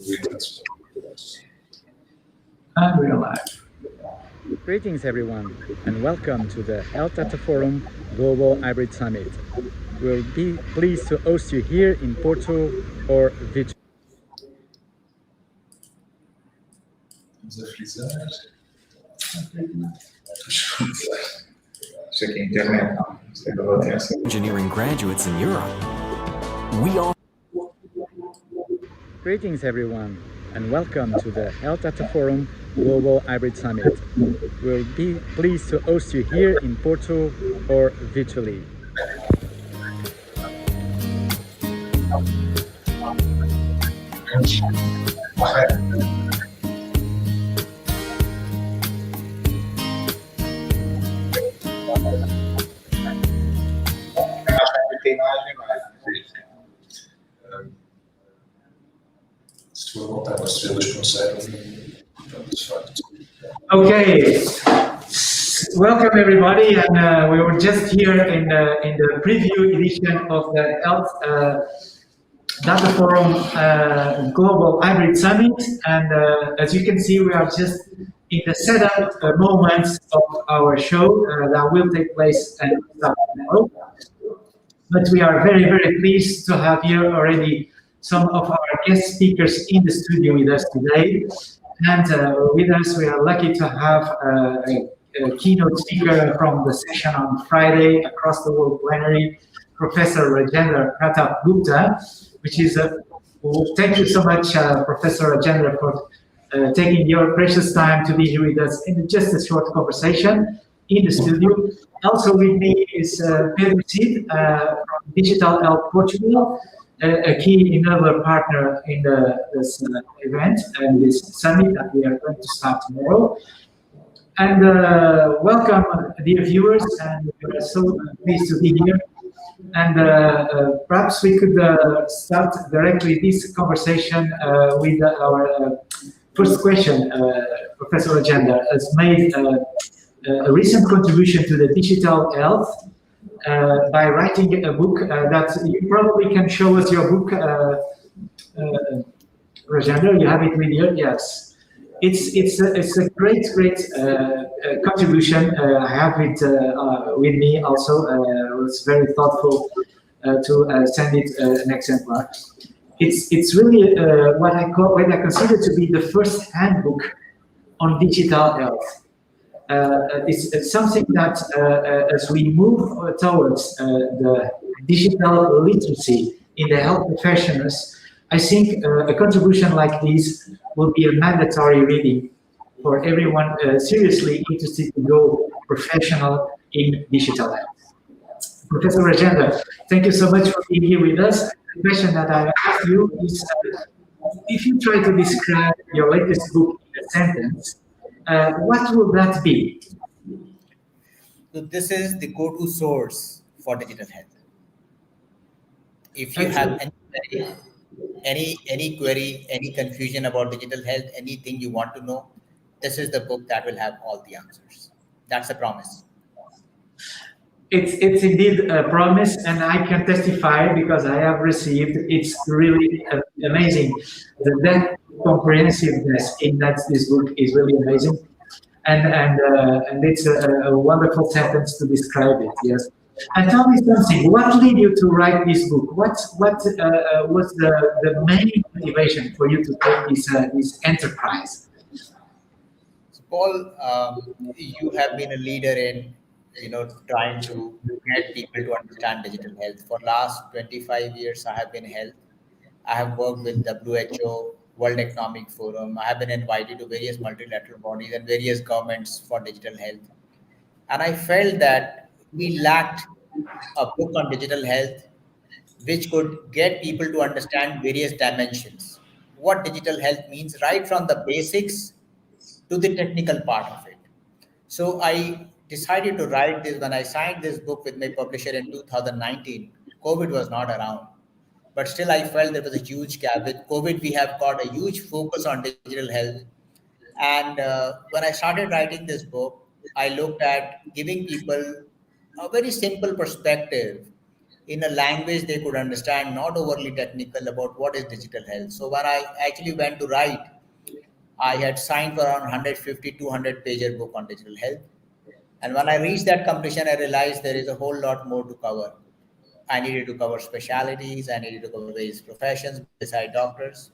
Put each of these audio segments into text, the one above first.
And we are live. Greetings, everyone, and welcome to the Health Data Forum Global Hybrid Summit. We'll be pleased to host you here in Porto or virtually. Engineering graduates in Europe. We all Greetings, everyone, and welcome to the Health Data Forum Global Hybrid Summit. We'll be pleased to host you here in Porto or virtually. Okay, welcome everybody, and we were just here in the preview edition of the Health Data Forum Global Hybrid Summit, and as you can see, we are just in the setup moments of our show that will take place tomorrow. But we are very, very pleased to have here already some of our guest speakers in the studio with us today. And with us, we are lucky to have a keynote speaker from the session on Friday, Across the World Plenary, Professor Rajendra Pratap Gupta, which is thank you so much, Professor Rajendra, for taking your precious time to be here with us in just a short conversation in the studio. Also with me is Pedro Cid from Digital Health Portugal, a key enabler partner in this event and this summit that we are going to start tomorrow. And welcome, dear viewers, and we are so pleased to be here. And perhaps we could start directly this conversation with our first question. Professor Rajendra has made a recent contribution to the digital health by writing a book that you probably can show us your book, Rajendra. You have it with you, yes. It's a great contribution. I have it with me also. It was very thoughtful to send it an exemplar. It's really what I consider to be the first handbook on digital health. It's something that as we move towards the digital literacy in the health professionals, I think a contribution like this will be a mandatory reading for everyone seriously interested to go professional in digital health. Professor Rajendra, thank you so much for being here with us. The question that I ask you is, if you try to describe your latest book in a sentence, what will that be? So this is the go-to source for digital health. If you have any query, any confusion about digital health, anything you want to know, this is the book that will have all the answers. That's a promise. It's indeed a promise, and I can testify because I have received. It's really amazing. The depth comprehensiveness in this book is really amazing, and it's a wonderful sentence to describe it. Yes. And tell me something. What led you to write this book? What was the main motivation for you to take this enterprise? So Paul, you have been a leader in trying to get people to understand digital health. For last 25 years, I have been health. I have worked with WHO, World Economic Forum. I have been invited to various multilateral bodies and various governments for digital health. And I felt that we lacked a book on digital health which could get people to understand various dimensions, what digital health means, right from the basics to the technical part of it. So I decided to write this. When I signed this book with my publisher in 2019, COVID was not around. But still, I felt there was a huge gap. With COVID, we have got a huge focus on digital health. And when I started writing this book, I looked at giving people a very simple perspective in a language they could understand, not overly technical about what is digital health. So when I actually went to write, I had signed for around 150, 200 pager book on digital health. And when I reached that completion, I realized there is a whole lot more to cover. I needed to cover specialities, I needed to cover various professions beside doctors.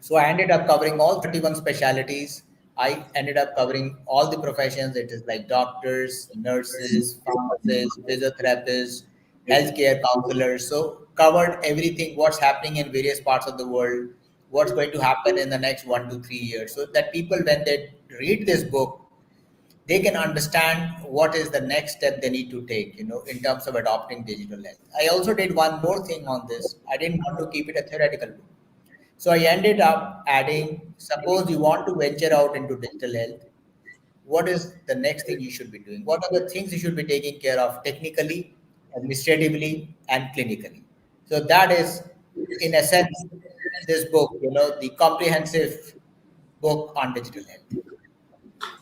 So I ended up covering all 31 specialities. I ended up covering all the professions. It is like doctors, nurses, pharmacists, physiotherapists, healthcare counselors. So covered everything, what's happening in various parts of the world, what's going to happen in the next 1 to 3 years. So that people, when they read this book, they can understand what is the next step they need to take, in terms of adopting digital health. I also did one more thing on this. I didn't want to keep it a theoretical book. So I ended up adding, suppose you want to venture out into digital health, what is the next thing you should be doing? What are the things you should be taking care of technically, administratively, and clinically? So that is, in a sense, this book, the comprehensive book on digital health.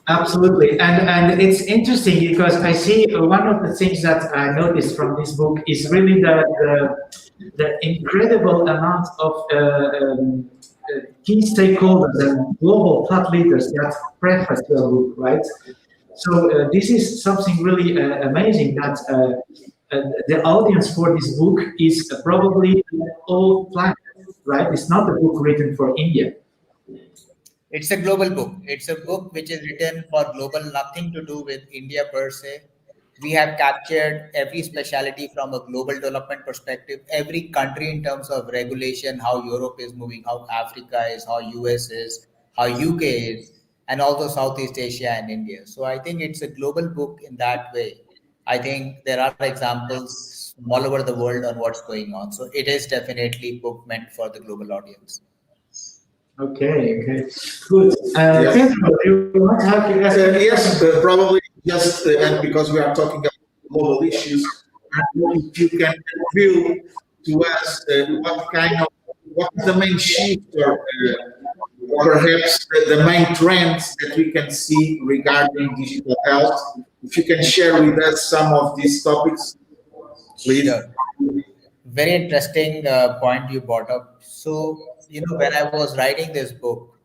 Absolutely, and it's interesting because I see one of the things that I noticed from this book is really the incredible amount of key stakeholders and global thought leaders that preface your book, right? So this is something really amazing that the audience for this book is probably all planet, right? It's not a book written for India. It's a global book. It's a book which is written for global, nothing to do with India per se. We have captured every specialty from a global development perspective, every country in terms of regulation, how Europe is moving, how Africa is, how US is, how UK is, and also Southeast Asia and India. So I think it's a global book in that way. I think there are examples from all over the world on what's going on. So it is definitely a book meant for the global audience. Okay, good. Yes. Pedro, do you want to have you ask? Yes, probably just and because we are talking about global issues, if you can reveal to us what is the main shift or perhaps the main trends that we can see regarding digital health. If you can share with us some of these topics, please. Sure. Very interesting point you brought up. So, when I was writing this book,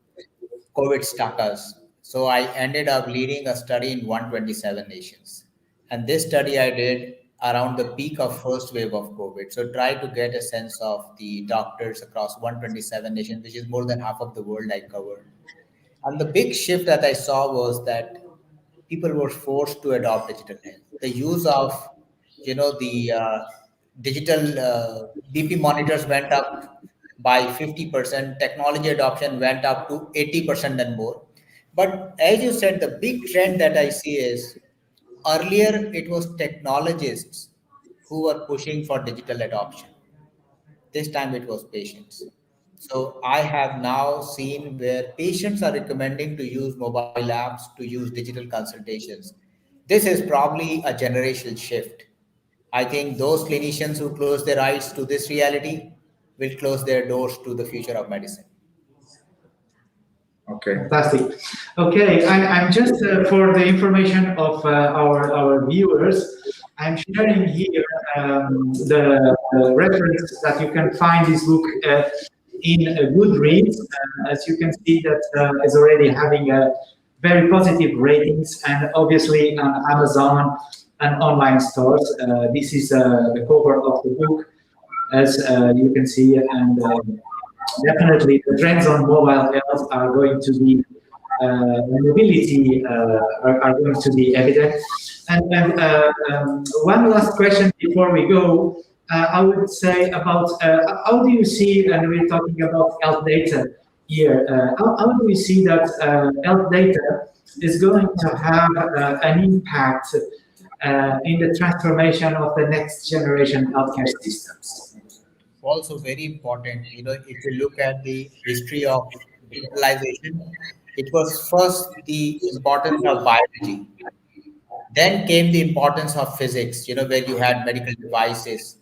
COVID stuck us. So I ended up leading a study in 127 nations. And this study I did around the peak of first wave of COVID. So try to get a sense of the doctors across 127 nations, which is more than half of the world I covered. And the big shift that I saw was that people were forced to adopt digital health. The use of, the digital BP monitors went up by 50%. Technology adoption went up to 80% and more. But as you said, the big trend that I see is earlier it was technologists who were pushing for digital adoption. This time it was patients. So I have now seen where patients are recommending to use mobile apps, to use digital consultations. This is probably a generational shift. I think those clinicians who close their eyes to this reality will close their doors to the future of medicine. Okay. Fantastic. Okay, I'm just for the information of our viewers, I'm sharing here the reference that you can find this book in Goodreads. As you can see, that is already having a very positive ratings, and obviously on Amazon and online stores. This is the cover of the book, as you can see, and definitely the trends on mobile health are going to be mobility are going to be evident. And one last question before we go, I would say about how do you see, and we're talking about health data here, how do you see that health data is going to have an impact in the transformation of the next generation healthcare systems? Also very important, if you look at the history of digitalization, it was first the importance of biology. Then came the importance of physics, where you had medical devices,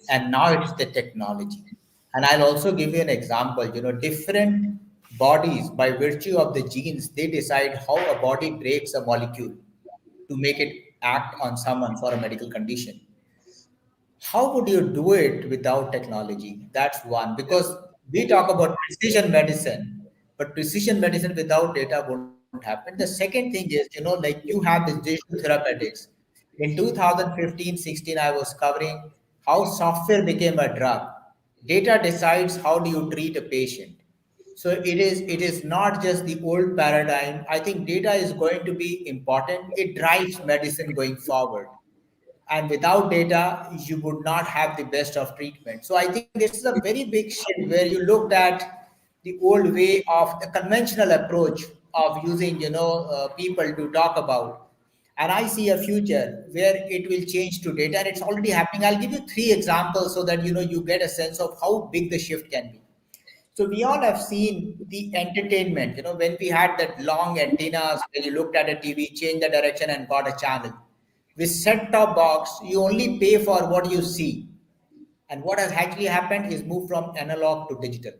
and now it's the technology. And I'll also give you an example. Different bodies, by virtue of the genes, they decide how a body breaks a molecule to make it act on someone for a medical condition. how would you do it without technology? That's one, because we talk about precision medicine, but precision medicine without data won't happen. The second thing is, like you have this digital therapeutics. In 2015-16, I was covering how software became a drug. Data decides how do you treat a patient. So it is not just the old paradigm. I think data is going to be important. It drives medicine going forward, and without data you would not have the best of treatment. So I think this is a very big shift where you looked at the old way of the conventional approach of using people to talk about, and I see a future where it will change to data, and it's already happening. I'll give you three examples so that you get a sense of how big the shift can be. So we all have seen the entertainment, when we had that long antennas where you looked at a TV, changed the direction and got a channel. With set-top box, you only pay for what you see. And what has actually happened is moved from analog to digital.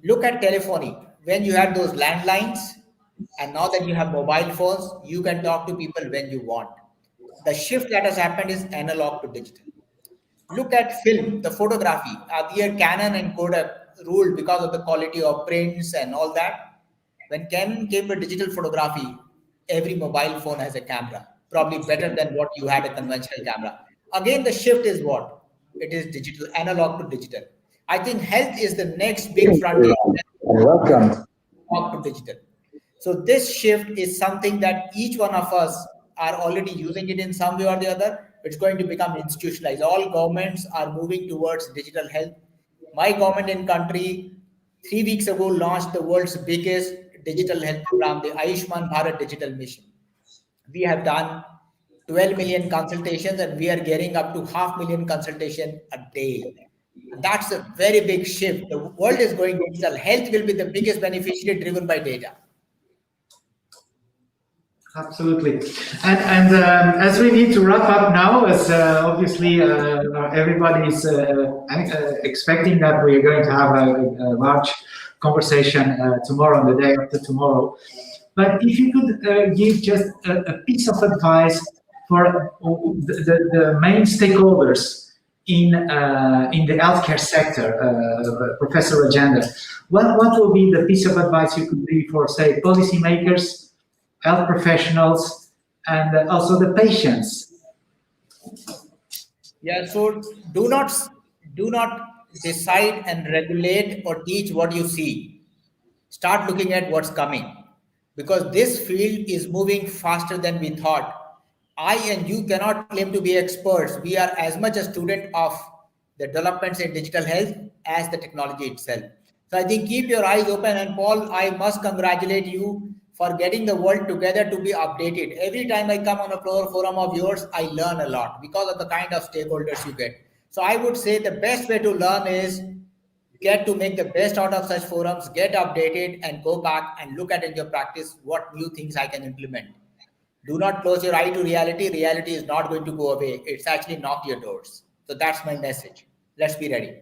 Look at telephony. When you had those landlines, and now that you have mobile phones, you can talk to people when you want. The shift that has happened is analog to digital. Look at film, the photography. Earlier, Canon and Kodak ruled because of the quality of prints and all that. When Canon came to digital photography, every mobile phone has a camera, probably better than what you had a conventional camera. Again, the shift is what? It is digital, analog to digital. I think health is the next big frontier. Welcome. Analog to digital. So this shift is something that each one of us are already using it in some way or the other. It's going to become institutionalized. All governments are moving towards digital health. My government in country 3 weeks ago launched the world's biggest digital health program, the Ayushman Bharat Digital Mission. We have done 12 million consultations, and we are getting up to 500,000 consultation a day. That's a very big shift. The world is going digital. Health will be the biggest beneficiary driven by data. Absolutely. And as we need to wrap up now, as obviously everybody is expecting that we are going to have a large conversation tomorrow and the day after tomorrow. But if you could give just a piece of advice for the main stakeholders in the healthcare sector, Professor Rajendra, what will be the piece of advice you could give for, say, policymakers, health professionals, and also the patients? Yeah, so do not decide and regulate or teach what you see. Start looking at what's coming, because this field is moving faster than we thought. I and you cannot claim to be experts. We are as much a student of the developments in digital health as the technology itself. So I think keep your eyes open. And Paul, I must congratulate you for getting the world together to be updated. Every time I come on a forum of yours, I learn a lot because of the kind of stakeholders you get. So I would say the best way to learn is get to make the best out of such forums, get updated, and go back and look at in your practice what new things I can implement. Do not close your eye to reality. Reality is not going to go away. It's actually knocked your doors. So that's my message. Let's be ready.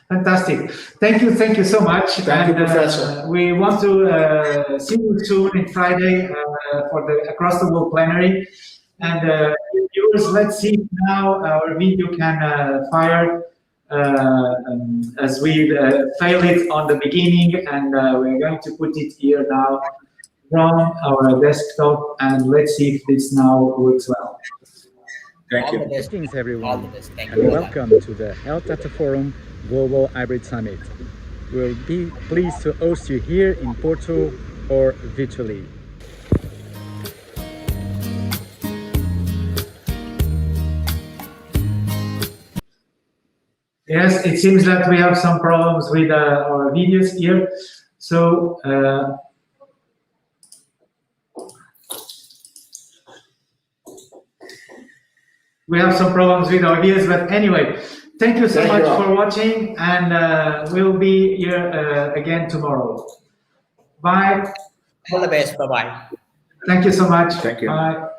Fantastic. Thank you so much. Thank you, Professor. We want to see you soon in Friday for the Across the World plenary. And viewers, let's see if now our video can fire as we failed it on the beginning, and we're going to put it here now from our desktop, and let's see if this now works well. Thank you. Greetings, everyone, All the best. Thank and you. welcome to the Health Data Forum Global Hybrid Summit. We'll be pleased to host you here in Porto or virtually. Yes, it seems that we have some problems with our videos here. So we have some problems with our videos, but anyway, thank you so much for watching, and we'll be here again tomorrow. Bye. All the best. Bye-bye. Thank you so much. Thank you. Bye.